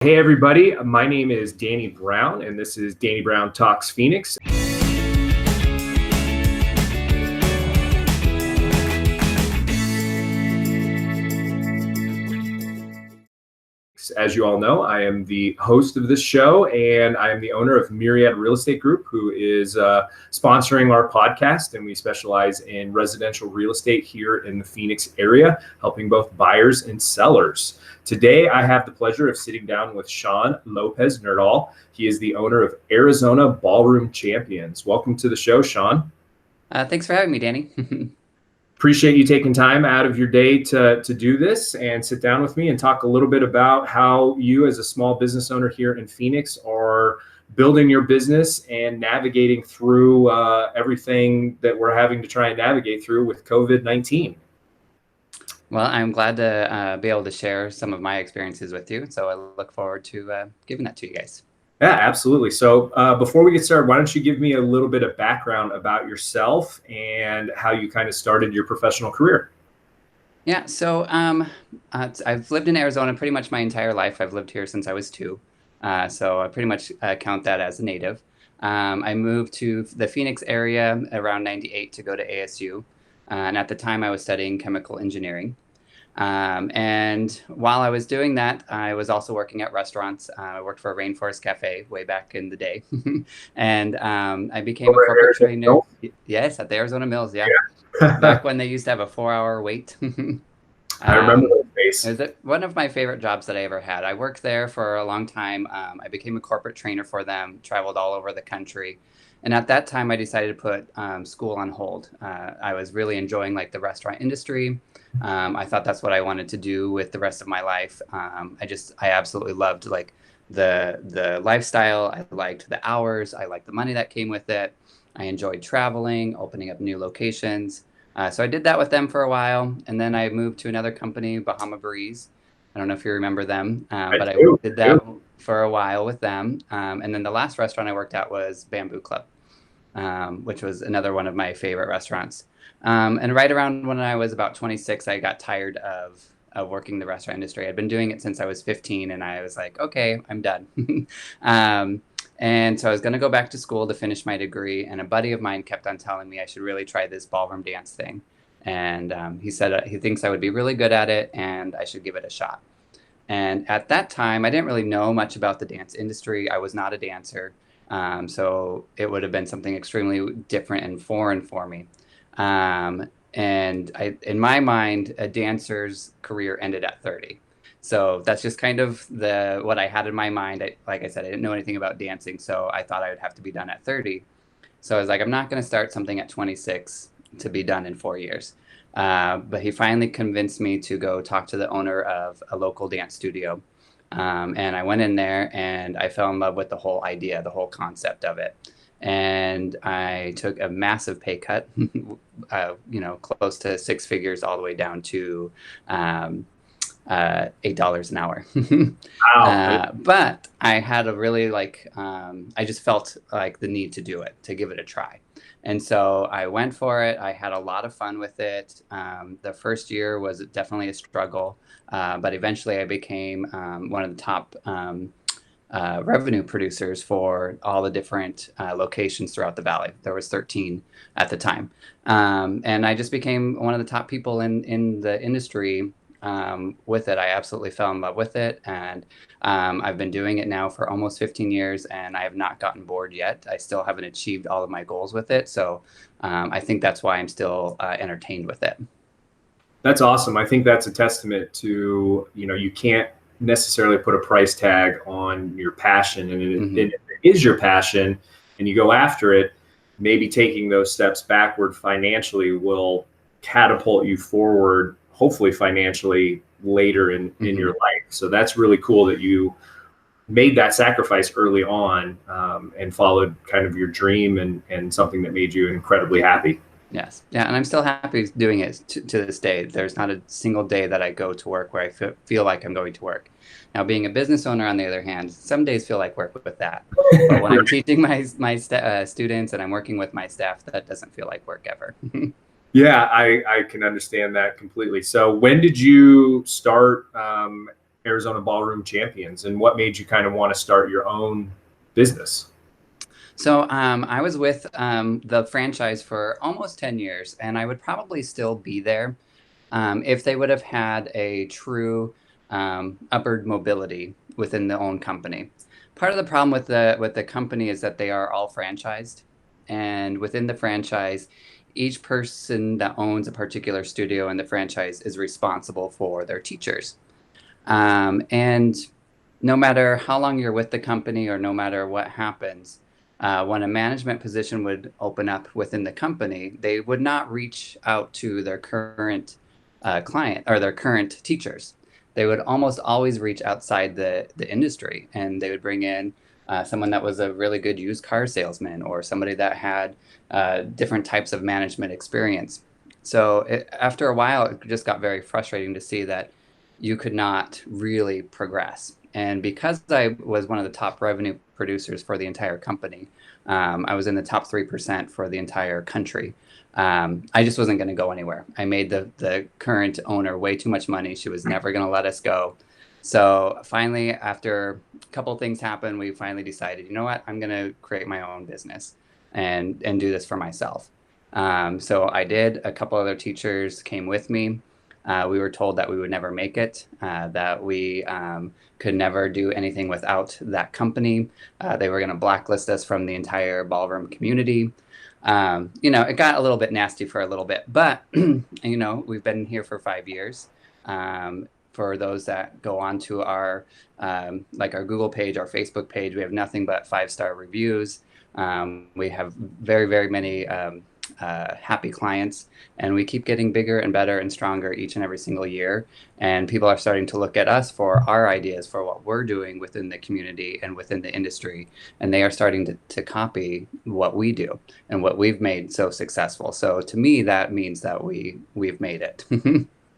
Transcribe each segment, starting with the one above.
Hey everybody, my name is Danny Brown and this is Danny Brown Talks Phoenix. As you all know, I am the host of this show and I am the owner of Myriad Real Estate Group, who is sponsoring our podcast, and we specialize in residential real estate here in the Phoenix area, helping both buyers and sellers. Today, I have the pleasure of sitting down with Shawn Lopez-Nerdahl. He is the owner of Arizona Ballroom Champions. Welcome to the show, Shawn. Thanks for having me, Danny. Appreciate you taking time out of your day to do this and sit down with me and talk a little bit about how you as a small business owner here in Phoenix are building your business and navigating through everything that we're having to try and navigate through with COVID-19. Well, I'm glad to be able to share some of my experiences with you. So I look forward to giving that to you guys. Yeah, absolutely. So before we get started, why don't you give me a little bit of background about yourself and how you kind of started your professional career? Yeah, so I've lived in Arizona pretty much my entire life. I've lived here since I was 2. So I pretty much count that as a native. I moved to the Phoenix area around 98 to go to ASU. And at the time I was studying chemical engineering. And while I was doing that, I was also working at restaurants. I worked for a Rainforest Cafe way back in the day. And I became a corporate trainer. Yes, at the Arizona Mills, yeah. Back when they used to have a 4-hour wait. I remember those days. It was one of my favorite jobs that I ever had. I worked there for a long time. I became a corporate trainer for them, traveled all over the country. And at that time, I decided to put school on hold. I was really enjoying like the restaurant industry. I thought that's what I wanted to do with the rest of my life. I absolutely loved like the lifestyle. I liked the hours. I liked the money that came with it. I enjoyed traveling, opening up new locations. So I did that with them for a while. And then I moved to another company, Bahama Breeze. I don't know if you remember them, but I did that for a while with them. And then the last restaurant I worked at was Bamboo Club, which was another one of my favorite restaurants. And right around when I was about 26, I got tired of working the restaurant industry. I'd been doing it since I was 15, and I was like, okay, I'm done. And so I was going to go back to school to finish my degree, and a buddy of mine kept on telling me I should really try this ballroom dance thing. And he said he thinks I would be really good at it, and I should give it a shot. And at that time, I didn't really know much about the dance industry. I was not a dancer. So it would have been something extremely different and foreign for me. And in my mind, a dancer's career ended at 30. So that's just kind of what I had in my mind. Like I said, I didn't know anything about dancing, so I thought I would have to be done at 30. So I was like, I'm not going to start something at 26 to be done in 4 years. But he finally convinced me to go talk to the owner of a local dance studio. And I went in there and I fell in love with the whole idea, the whole concept of it. And I took a massive pay cut, close to 6 figures, all the way down to $8 an hour. Wow. But I had a really I just felt like the need to do it, to give it a try. And so I went for it. I had a lot of fun with it. The first year was definitely a struggle, but eventually I became one of the top revenue producers for all the different locations throughout the valley. There was 13 at the time. And I just became one of the top people in the industry with it. I absolutely fell in love with it. And I've been doing it now for almost 15 years and I have not gotten bored yet. I still haven't achieved all of my goals with it. So I think that's why I'm still entertained with it. That's awesome. I think that's a testament to, you can't necessarily put a price tag on your passion. And if it is your passion and you go after it, maybe taking those steps backward financially will catapult you forward, hopefully financially later in your life. So that's really cool that you made that sacrifice early on and followed kind of your dream and something that made you incredibly happy. Yes. Yeah. And I'm still happy doing it to this day. There's not a single day that I go to work where I feel like I'm going to work. Now, being a business owner, on the other hand, some days feel like work with that. But when I'm teaching my students and I'm working with my staff, that doesn't feel like work ever. Yeah, I can understand that completely. So when did you start Arizona Ballroom Champions, and what made you kind of want to start your own business? So I was with the franchise for almost 10 years, and I would probably still be there if they would have had a true upward mobility within the own company. Part of the problem with the company is that they are all franchised, and within the franchise, each person that owns a particular studio in the franchise is responsible for their teachers. And no matter how long you're with the company or no matter what happens, when a management position would open up within the company, they would not reach out to their current client or their current teachers. They would almost always reach outside the industry, and they would bring in someone that was a really good used car salesman or somebody that had different types of management experience. So after a while, it just got very frustrating to see that you could not really progress. And because I was one of the top revenue producers for the entire company, I was in the top 3% for the entire country. I just wasn't going to go anywhere. I made the current owner way too much money. She was never going to let us go. So finally, after a couple of things happened, we finally decided, you know what, I'm going to create my own business and do this for myself. So I did. A couple other teachers came with me. We were told that we would never make it, that we could never do anything without that company. They were going to blacklist us from the entire ballroom community. It got a little bit nasty for a little bit, but, we've been here for 5 years. For those that go on to our Google page, our Facebook page, we have nothing but 5-star reviews. We have very, very many happy clients, and we keep getting bigger and better and stronger each and every single year. And people are starting to look at us for our ideas for what we're doing within the community and within the industry. And they are starting to copy what we do and what we've made so successful. So to me, that means that we've made it.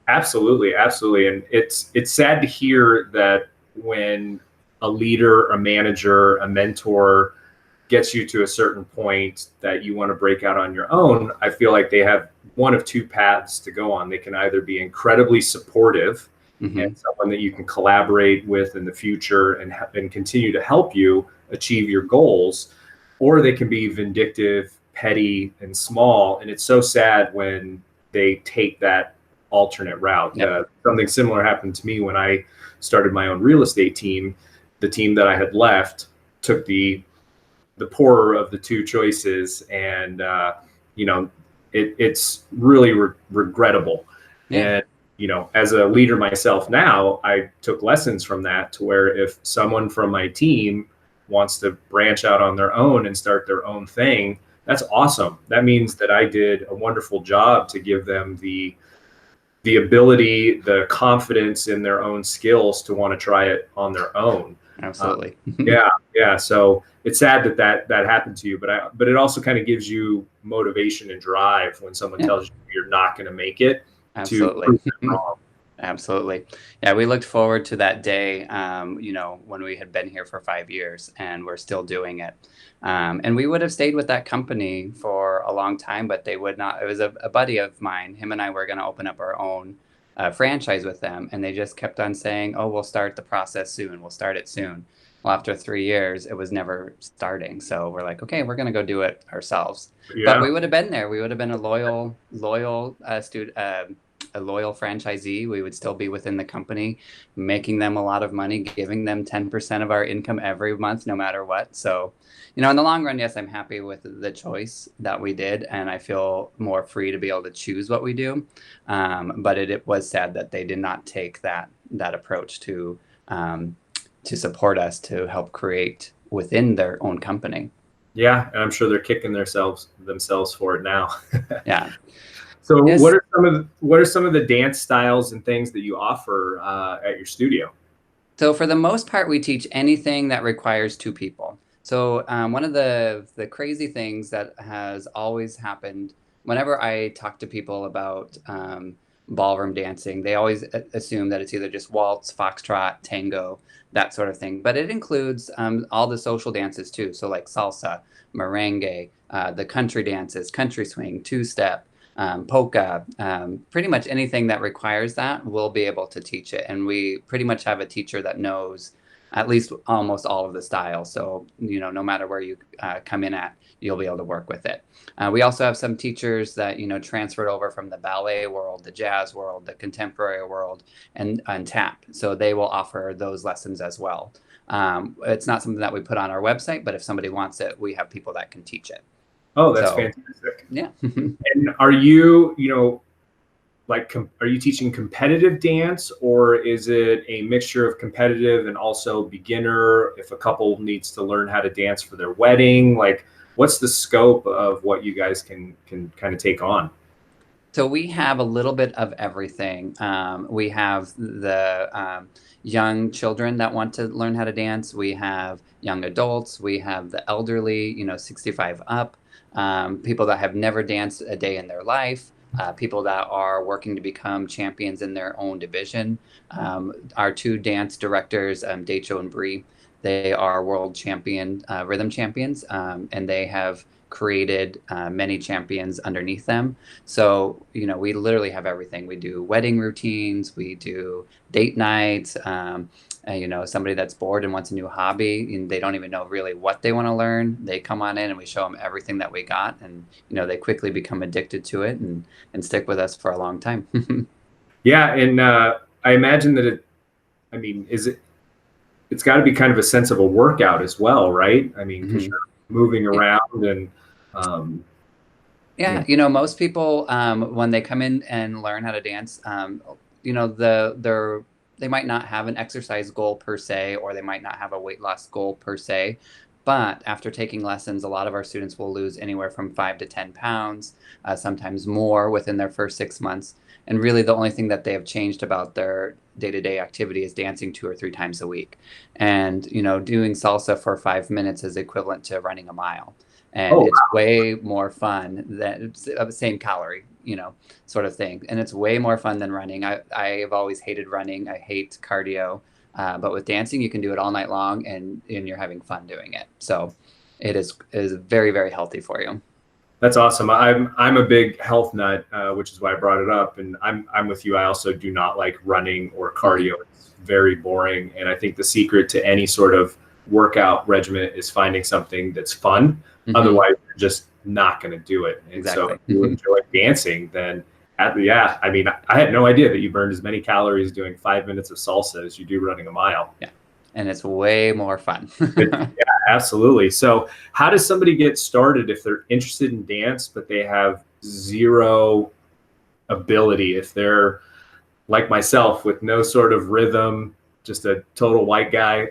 Absolutely, absolutely. And it's sad to hear that when a leader, a manager, a mentor gets you to a certain point that you want to break out on your own. I feel like they have one of two paths to go on. They can either be incredibly supportive and someone that you can collaborate with in the future and continue to help you achieve your goals, or they can be vindictive, petty, and small. And it's so sad when they take that alternate route. Yep. Something similar happened to me when I started my own real estate team. The team that I had left took the poorer of the two choices, and it's really regrettable. Yeah. And as a leader myself now, I took lessons from that to where if someone from my team wants to branch out on their own and start their own thing, that's awesome. That means that I did a wonderful job to give them the ability, the confidence in their own skills to want to try it on their own. Absolutely. Yeah. So it's sad that happened to you, but it also kind of gives you motivation and drive when someone tells you you're not going to make it. Absolutely. To prove them wrong. Absolutely. Yeah, we looked forward to that day, when we had been here for 5 years and we're still doing it. And we would have stayed with that company for a long time, but they would not. It was a buddy of mine. Him and I were going to open up our own franchise with them. And they just kept on saying, oh, we'll start the process soon. We'll start it soon. Well, after 3 years, it was never starting. So we're like, okay, we're going to go do it ourselves. Yeah. But we would have been there. We would have been a loyal student, a loyal franchisee. We would still be within the company, making them a lot of money, giving them 10% of our income every month, no matter what. So, in the long run, yes, I'm happy with the choice that we did, and I feel more free to be able to choose what we do. But it was sad that they did not take that approach to support us, to help create within their own company. Yeah, and I'm sure they're kicking themselves for it now. Yeah. So yes. What are some of the dance styles and things that you offer at your studio? So for the most part, we teach anything that requires two people. So one of the crazy things that has always happened whenever I talk to people about ballroom dancing, they always assume that it's either just waltz, foxtrot, tango, that sort of thing. But it includes all the social dances too. So like salsa, merengue, the country dances, country swing, two-step. polka, pretty much anything that requires that, we'll be able to teach it. And we pretty much have a teacher that knows at least almost all of the styles. So, no matter where you come in at, you'll be able to work with it. We also have some teachers that, transferred over from the ballet world, the jazz world, the contemporary world, and tap. So they will offer those lessons as well. It's not something that we put on our website, but if somebody wants it, we have people that can teach it. Oh, that's fantastic. Yeah. And are you, are you teaching competitive dance, or is it a mixture of competitive and also beginner if a couple needs to learn how to dance for their wedding? Like, what's the scope of what you guys can kind of take on? So we have a little bit of everything. We have the young children that want to learn how to dance. We have young adults. We have the elderly, 65 up, people that have never danced a day in their life, people that are working to become champions in their own division. Our two dance directors, Decho and Bree, they are world champion, rhythm champions, and they have created many champions underneath them. So, we literally have everything. We do wedding routines, we do date nights, somebody that's bored and wants a new hobby and they don't even know really what they want to learn. They come on in and we show them everything that we got, and, they quickly become addicted to it and stick with us for a long time. Yeah. And I imagine that it's got to be kind of a sense of a workout as well, right? I mean, because you're moving around and most people when they come in and learn how to dance, they might not have an exercise goal per se, or they might not have a weight loss goal per se, but after taking lessons, a lot of our students will lose anywhere from 5 to 10 pounds, sometimes more within their first 6 months. And really the only thing that they have changed about their day-to-day activity is dancing 2 or 3 times a week. And, doing salsa for 5 minutes is equivalent to running a mile. And it's way more fun than it's the same calorie, sort of thing. And it's way more fun than running. I have always hated running. I hate cardio. But with dancing, you can do it all night long and you're having fun doing it. So it is very, very healthy for you. That's awesome. I'm a big health nut, which is why I brought it up. And I'm with you. I also do not like running or cardio. It's very boring. And I think the secret to any sort of workout regimen is finding something that's fun. Otherwise, you're just not going to do it. And so if you enjoy dancing, then I had no idea that you burned as many calories doing 5 minutes of salsa as you do running a mile. Yeah. And it's way more fun. Yeah, absolutely. So how does somebody get started if they're interested in dance, but they have zero ability? If they're like myself with no sort of rhythm, just a total white guy.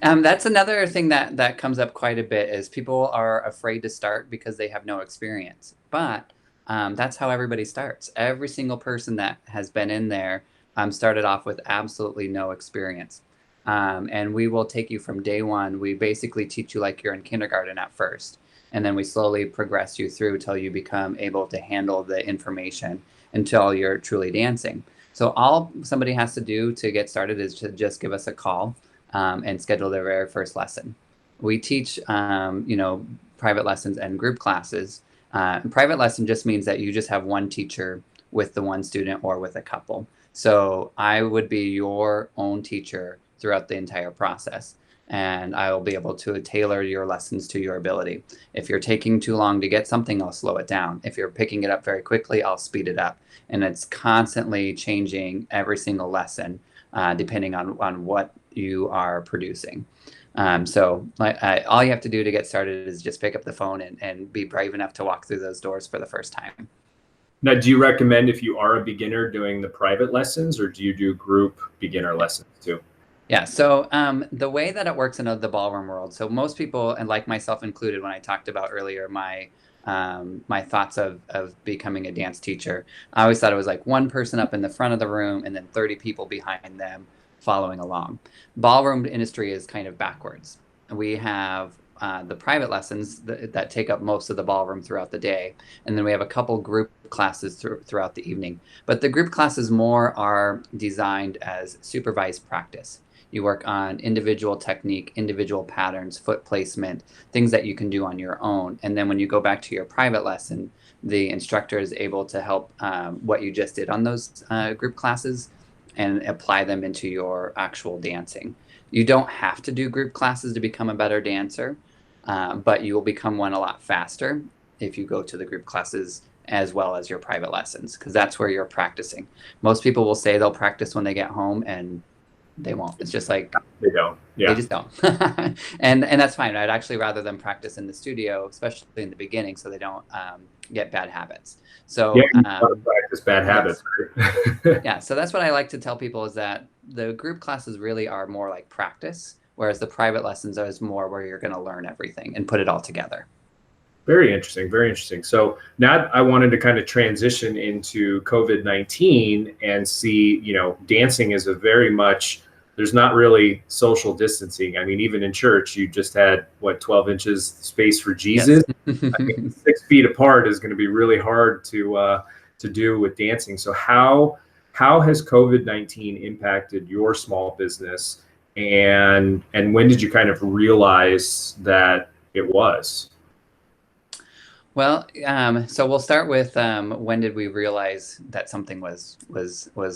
That's another thing that comes up quite a bit is people are afraid to start because they have no experience. But that's how everybody starts. Every single person that has been in there started off with absolutely no experience. And we will take you from day one. We basically teach you like you're in kindergarten at first. And then we slowly progress you through till you become able to handle the information until you're truly dancing. So all somebody has to do to get started is to just give us a call and schedule their very first lesson. We teach, private lessons and group classes. Private lesson just means that you just have one teacher with the one student or with a couple. So I would be your own teacher throughout the entire process. And I will be able to tailor your lessons to your ability. If you're taking too long to get something, I'll slow it down. If you're picking it up very quickly, I'll speed it up. And it's constantly changing every single lesson, depending on what you are producing. So all you have to do to get started is just pick up the phone and be brave enough to walk through those doors for the first time. Now, do you recommend if you are a beginner doing the private lessons, or do you do group beginner lessons too? Yeah, so the way that it works in the ballroom world, so most people, and like myself included, when I talked about earlier my thoughts of becoming a dance teacher, I always thought it was like one person up in the front of the room and then 30 people behind them following along. Ballroom industry is kind of backwards. We have the private lessons that take up most of the ballroom throughout the day, and then we have a couple group classes throughout the evening. But the group classes more are designed as supervised practice. You work on individual technique, individual patterns, foot placement, things that you can do on your own. And then when you go back to your private lesson, the instructor is able to help what you just did on those group classes and apply them into your actual dancing. You don't have to do group classes to become a better dancer, but you will become one a lot faster if you go to the group classes as well as your private lessons, because that's where you're practicing. Most people will say they'll practice when they get home, and they won't. It's just like they don't. Yeah. They just don't. and that's fine. I'd actually rather them practice in the studio, especially in the beginning, so they don't get bad habits. So yeah, you gotta practice bad habits. Right? Yeah. So that's what I like to tell people, is that the group classes really are more like practice, whereas the private lessons is more where you're going to learn everything and put it all together. Very interesting. Very interesting. So now I wanted to kind of transition into COVID-19 and see, dancing is a very much, there's not really social distancing. I mean, even in church, you just had 12 inches space for Jesus. Yes. I think 6 feet apart is going to be really hard to do with dancing. So how has COVID-19 impacted your small business, and when did you kind of realize that it was? Well, so we'll start with when did we realize that something was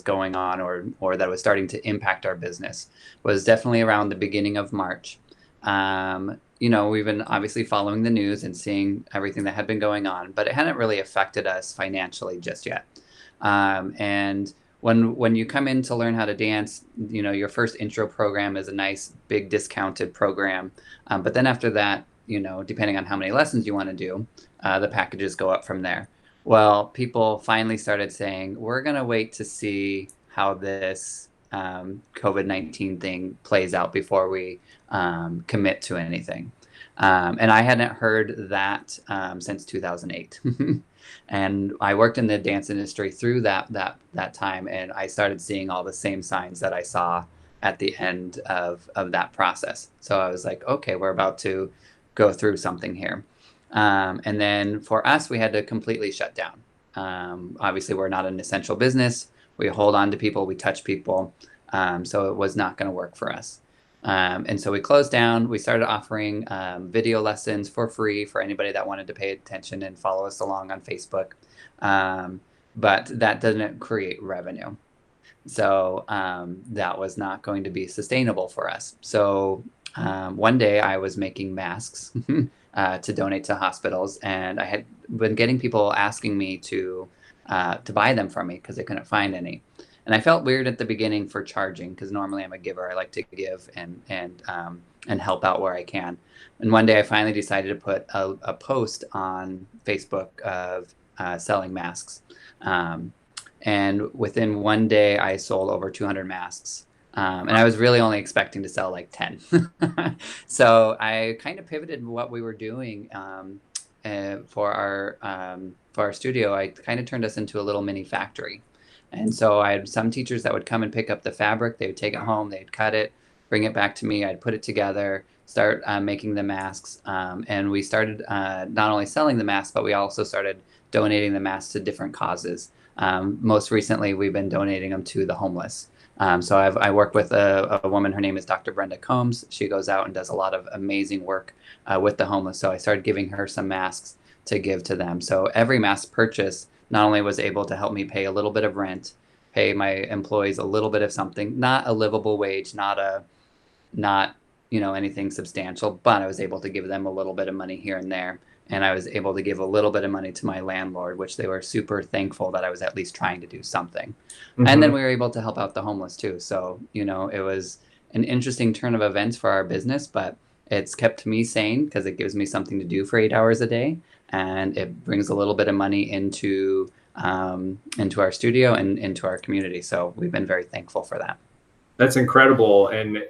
going on, or that was starting to impact our business? Was definitely around the beginning of March. We've been obviously following the news and seeing everything that had been going on, but it hadn't really affected us financially just yet. And when you come in to learn how to dance, your first intro program is a nice big discounted program, but then after that, depending on how many lessons you want to do, the packages go up from there. Well, people finally started saying, we're going to wait to see how this COVID-19 thing plays out before we commit to anything. And I hadn't heard that since 2008. And I worked in the dance industry through that time, and I started seeing all the same signs that I saw at the end of that process. So I was like, okay, we're about to go through something here. And then for us, we had to completely shut down. Obviously, we're not an essential business. We hold on to people, we touch people. So it was not going to work for us. And so we closed down. We started offering video lessons for free for anybody that wanted to pay attention and follow us along on Facebook. But that doesn't create revenue. So that was not going to be sustainable for us. So one day I was making masks to donate to hospitals, and I had been getting people asking me to buy them from me because they couldn't find any. And I felt weird at the beginning for charging, because normally I'm a giver. I like to give and help out where I can. And one day I finally decided to put a post on Facebook of selling masks. And within one day I sold over 200 masks. And I was really only expecting to sell like 10. So I kind of pivoted what we were doing for our studio. I kind of turned us into a little mini factory. And so I had some teachers that would come and pick up the fabric. They would take it home, they'd cut it, bring it back to me. I'd put it together, start making the masks. And we started not only selling the masks, but we also started donating the masks to different causes. Most recently, we've been donating them to the homeless. So I work with a woman, her name is Dr. Brenda Combs. She goes out and does a lot of amazing work with the homeless. So I started giving her some masks to give to them. So every mask purchase not only was able to help me pay a little bit of rent, pay my employees a little bit of something, not a livable wage, not anything substantial, but I was able to give them a little bit of money here and there. And I was able to give a little bit of money to my landlord, which they were super thankful that I was at least trying to do something. Mm-hmm. And then we were able to help out the homeless too. So, it was an interesting turn of events for our business, but it's kept me sane because it gives me something to do for 8 hours a day. And it brings a little bit of money into our studio and into our community. So we've been very thankful for that. That's incredible. And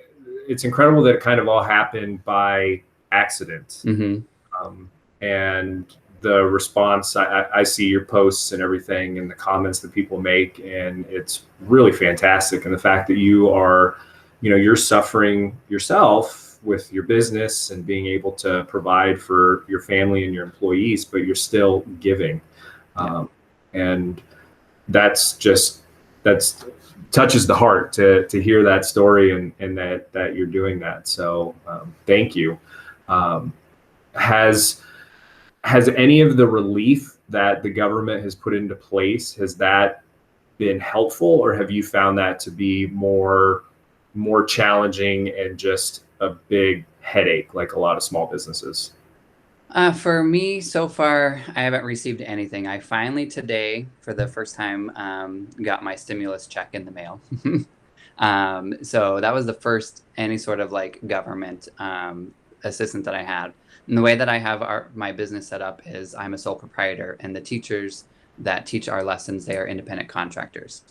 it's incredible that it kind of all happened by accident. Mm-hmm. And the response, I see your posts and everything and the comments that people make, and it's really fantastic. And the fact that you are, you're suffering yourself with your business and being able to provide for your family and your employees, but you're still giving. Yeah. And that's touches the heart to hear that story and that you're doing that. So thank you. Has any of the relief that the government has put into place, has that been helpful, or have you found that to be more challenging and just a big headache like a lot of small businesses? For me, so far, I haven't received anything. I finally today, for the first time, got my stimulus check in the mail. So that was the first any sort of like government assistance that I had. And the way that I have my business set up is I'm a sole proprietor, and the teachers that teach our lessons, they are independent contractors.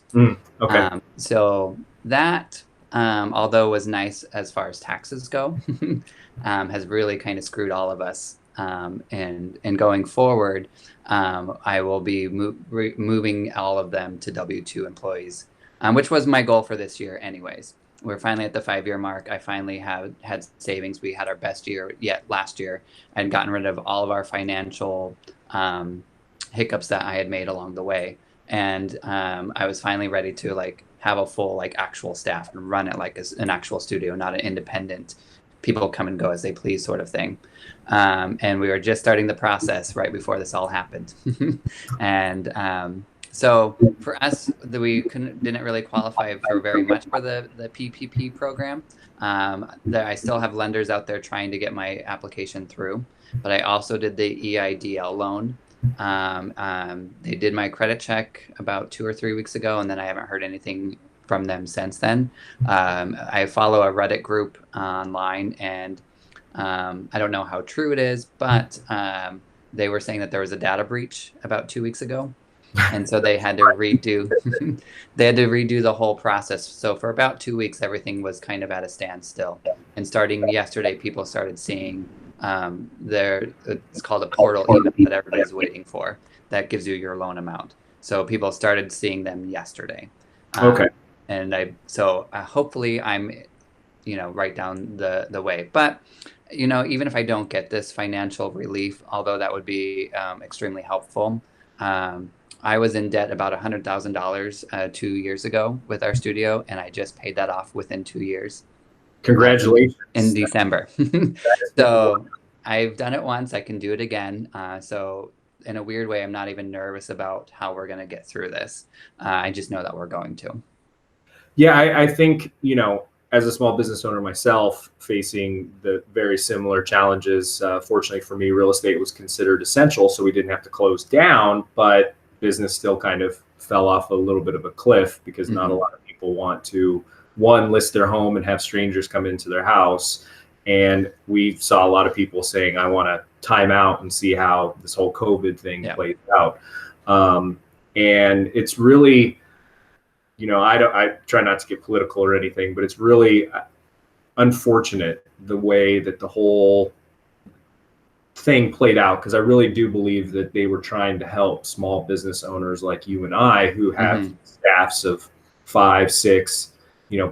Okay. So that, although was nice as far as taxes go, has really kind of screwed all of us. And going forward, I will be moving all of them to W-2 employees, which was my goal for this year anyways. We're finally at the 5-year mark. I finally had savings. We had our best year yet last year. I'd gotten rid of all of our financial hiccups that I had made along the way. And I was finally ready to like have a full like actual staff and run it like an actual studio, not an independent, people come and go as they please sort of thing. And we were just starting the process right before this all happened. And so for us, we didn't really qualify for very much for the PPP program. I still have lenders out there trying to get my application through, but I also did the EIDL loan. They did my credit check about 2 or 3 weeks ago, and then I haven't heard anything from them since then. I follow a Reddit group online, and I don't know how true it is, but they were saying that there was a data breach about 2 weeks ago. And so they had to redo the whole process. So for about 2 weeks, everything was kind of at a standstill. And starting yesterday, people started seeing it's called a portal email that everybody's waiting for that gives you your loan amount. So people started seeing them yesterday. Okay. And so hopefully I'm, right down the way. But, even if I don't get this financial relief, although that would be extremely helpful, I was in debt about $100,000 2 years ago with our studio, and I just paid that off within 2 years. Congratulations. In December. So I've done it once, I can do it again. So in a weird way, I'm not even nervous about how we're going to get through this. I just know that we're going to. Yeah, I think, as a small business owner myself, facing the very similar challenges, fortunately for me, real estate was considered essential, so we didn't have to close down, but business still kind of fell off a little bit of a cliff because not a lot of people want to, one, list their home and have strangers come into their house. And we saw a lot of people saying, I want to time out and see how this whole COVID thing plays out. And it's really, I try not to get political or anything, but it's really unfortunate the way that the whole thing played out, because I really do believe that they were trying to help small business owners like you and I who have staffs of 5, 6,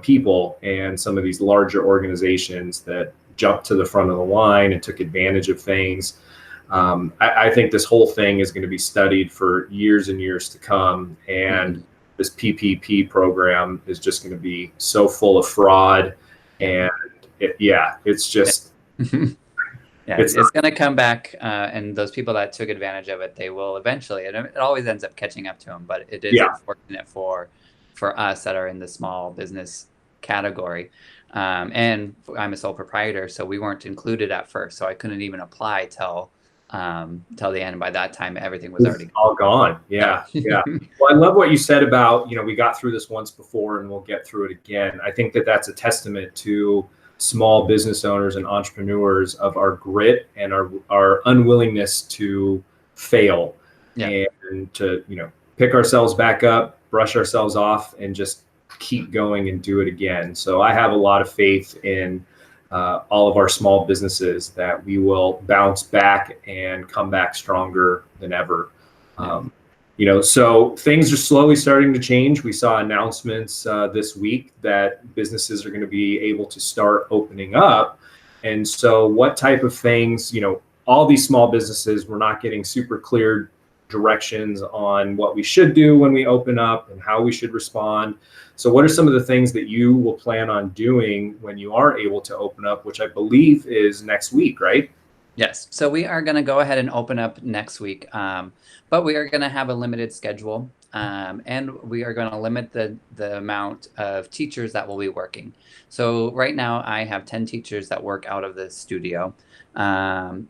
people, and some of these larger organizations that jumped to the front of the line and took advantage of things. I think this whole thing is going to be studied for years and years to come. And this PPP program is just going to be so full of fraud. And it's just... it's going to come back, and those people that took advantage of it, they will eventually, and it always ends up catching up to them, but it is unfortunate for us that are in the small business category. And I'm a sole proprietor, so we weren't included at first, so I couldn't even apply till the end. By that time, everything was already all gone. Yeah. Well, I love what you said about, we got through this once before and we'll get through it again. I think that that's a testament to small business owners and entrepreneurs of our grit and our unwillingness to fail and to, pick ourselves back up, brush ourselves off, and just keep going and do it again. So I have a lot of faith in all of our small businesses that we will bounce back and come back stronger than ever. So things are slowly starting to change. We saw announcements this week that businesses are going to be able to start opening up. And so what type of things, all these small businesses were not getting super clear directions on what we should do when we open up and how we should respond. So what are some of the things that you will plan on doing when you are able to open up, which I believe is next week, right? Yes. So we are going to go ahead and open up next week, but we are going to have a limited schedule, and we are going to limit the amount of teachers that will be working. So right now I have 10 teachers that work out of the studio, and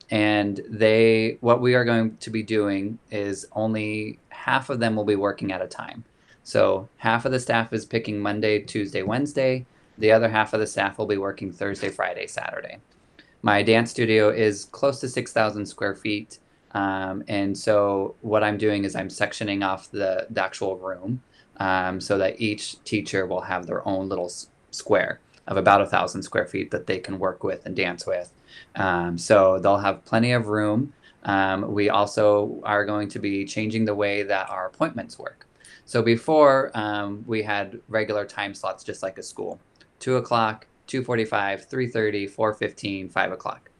what we are going to be doing is only half of them will be working at a time. So half of the staff is picking Monday, Tuesday, Wednesday. The other half of the staff will be working Thursday, Friday, Saturday. My dance studio is close to 6,000 square feet. And so what I'm doing is I'm sectioning off the actual room, so that each teacher will have their own little square of about 1,000 square feet that they can work with and dance with. So they'll have plenty of room. We also are going to be changing the way that our appointments work. So before, we had regular time slots just like a school, 2 o'clock, 2:45, 3:30, 4:15, 5 o'clock.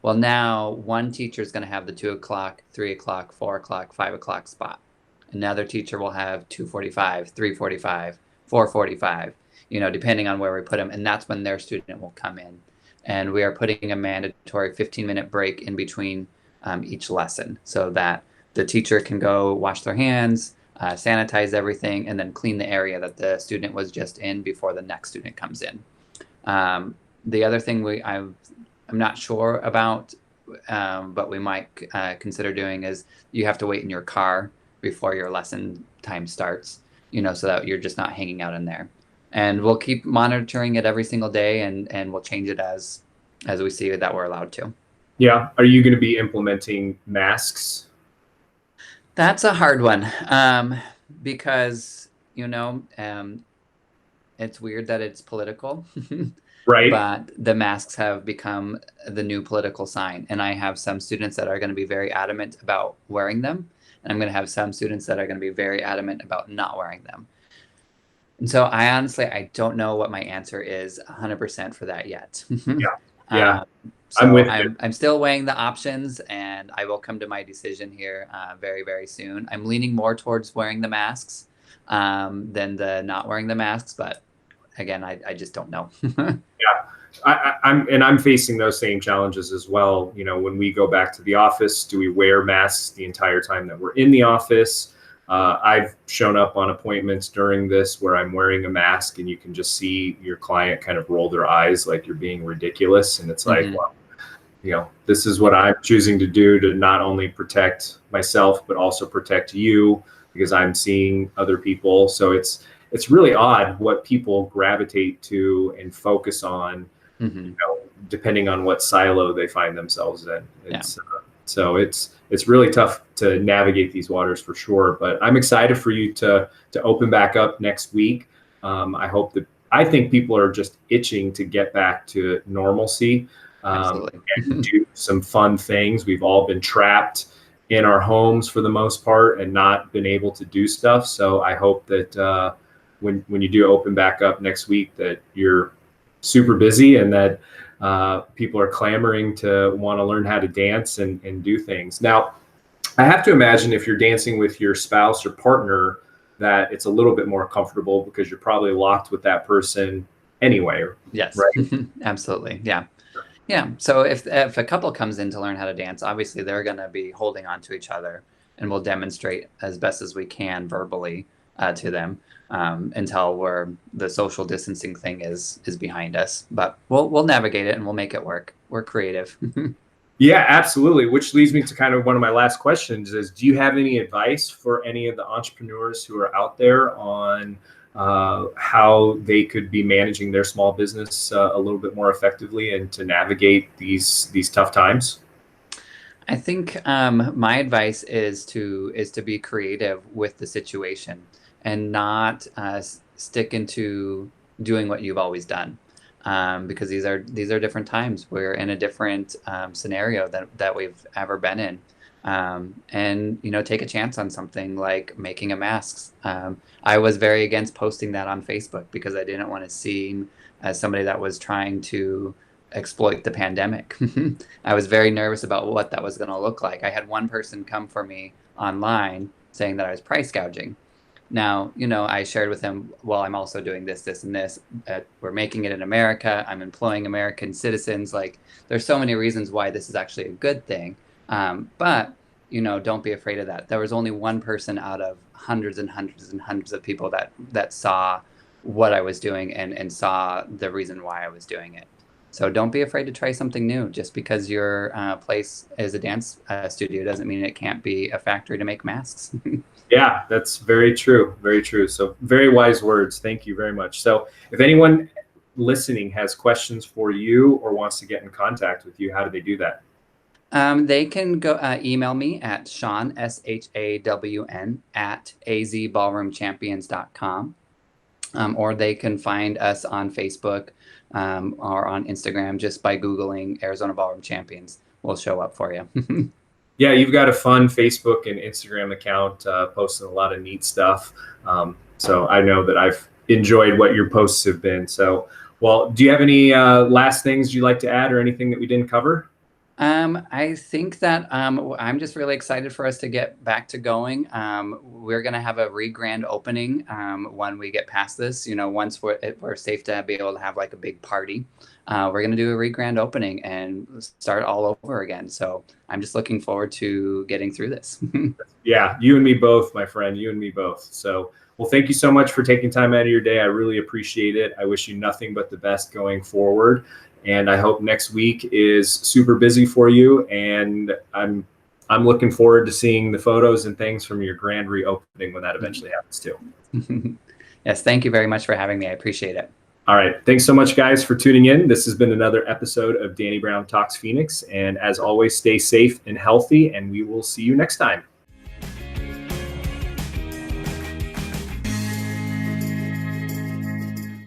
Well, now one teacher is going to have the 2 o'clock, 3 o'clock, 4 o'clock, 5 o'clock spot. Another teacher will have 2:45, 3:45, 4:45, depending on where we put them. And that's when their student will come in. And we are putting a mandatory 15-minute break in between each lesson so that the teacher can go wash their hands, sanitize everything, and then clean the area that the student was just in before the next student comes in. The other thing I'm not sure about, but we might consider doing is you have to wait in your car before your lesson time starts, so that you're just not hanging out in there. And we'll keep monitoring it every single day, and we'll change it as we see that we're allowed to. Yeah. Are you going to be implementing masks? That's a hard one, because, it's weird that it's political. Right. But the masks have become the new political sign. And I have some students that are going to be very adamant about wearing them. And I'm going to have some students that are going to be very adamant about not wearing them. And so I don't know what my answer is 100% for that yet. Yeah. So I'm still weighing the options, and I will come to my decision here very, very soon. I'm leaning more towards wearing the masks than the not wearing the masks, but again, I just don't know. Yeah, I'm facing those same challenges as well. When we go back to the office, do we wear masks the entire time that we're in the office? I've shown up on appointments during this where I'm wearing a mask, and you can just see your client kind of roll their eyes like you're being ridiculous. And it's like, well, this is what I'm choosing to do to not only protect myself, but also protect you, because I'm seeing other people. So it's really odd what people gravitate to and focus on, depending on what silo they find themselves in. So it's really tough to navigate these waters for sure. But I'm excited for you to open back up next week. I think people are just itching to get back to normalcy, and do some fun things. We've all been trapped in our homes for the most part and not been able to do stuff. So I hope that when you do open back up next week, that you're super busy and that people are clamoring to want to learn how to dance and do things. Now, I have to imagine if you're dancing with your spouse or partner, that it's a little bit more comfortable because you're probably locked with that person anyway. Yes, right? Absolutely. Yeah. Yeah. So if a couple comes in to learn how to dance, obviously they're going to be holding on to each other, and we'll demonstrate as best as we can verbally to them until the social distancing thing is behind us. But we'll navigate it and we'll make it work. We're creative. Yeah, absolutely. Which leads me to kind of one of my last questions is, do you have any advice for any of the entrepreneurs who are out there on how they could be managing their small business a little bit more effectively and to navigate these tough times? I think my advice is to be creative with the situation and not stick into doing what you've always done, because these are different times. We're in a different scenario that we've ever been in. And take a chance on something like making a mask. I was very against posting that on Facebook because I didn't want to seem as somebody that was trying to exploit the pandemic. I was very nervous about what that was going to look like. I had one person come for me online saying that I was price gouging. Now, I shared with him, well, I'm also doing this, this, and this. We're making it in America. I'm employing American citizens. Like, there's so many reasons why this is actually a good thing. But, don't be afraid of that. There was only one person out of hundreds and hundreds and hundreds of people that saw what I was doing and saw the reason why I was doing it. So don't be afraid to try something new. Just because your place is a dance studio doesn't mean it can't be a factory to make masks. Yeah, that's very true. Very true. So very wise words. Thank you very much. So if anyone listening has questions for you or wants to get in contact with you, how do they do that? They can go email me at Shawn, SHAWN, at azballroomchampions.com. Or they can find us on Facebook or on Instagram just by Googling Arizona Ballroom Champions. We'll show up for you. Yeah, you've got a fun Facebook and Instagram account, posting a lot of neat stuff. So I know that I've enjoyed what your posts have been. So, well, do you have any last things you'd like to add or anything that we didn't cover? I think that I'm just really excited for us to get back to going. We're going to have a grand opening when we get past this. Once we're safe to be able to have like a big party, we're going to do a grand opening and start all over again. So I'm just looking forward to getting through this. Yeah, you and me both, my friend. You and me both. So, well, thank you so much for taking time out of your day. I really appreciate it. I wish you nothing but the best going forward. And I hope next week is super busy for you. And I'm looking forward to seeing the photos and things from your grand reopening when that eventually happens too. Yes, thank you very much for having me. I appreciate it. All right. Thanks so much, guys, for tuning in. This has been another episode of Danny Brown Talks Phoenix. And as always, stay safe and healthy, and we will see you next time.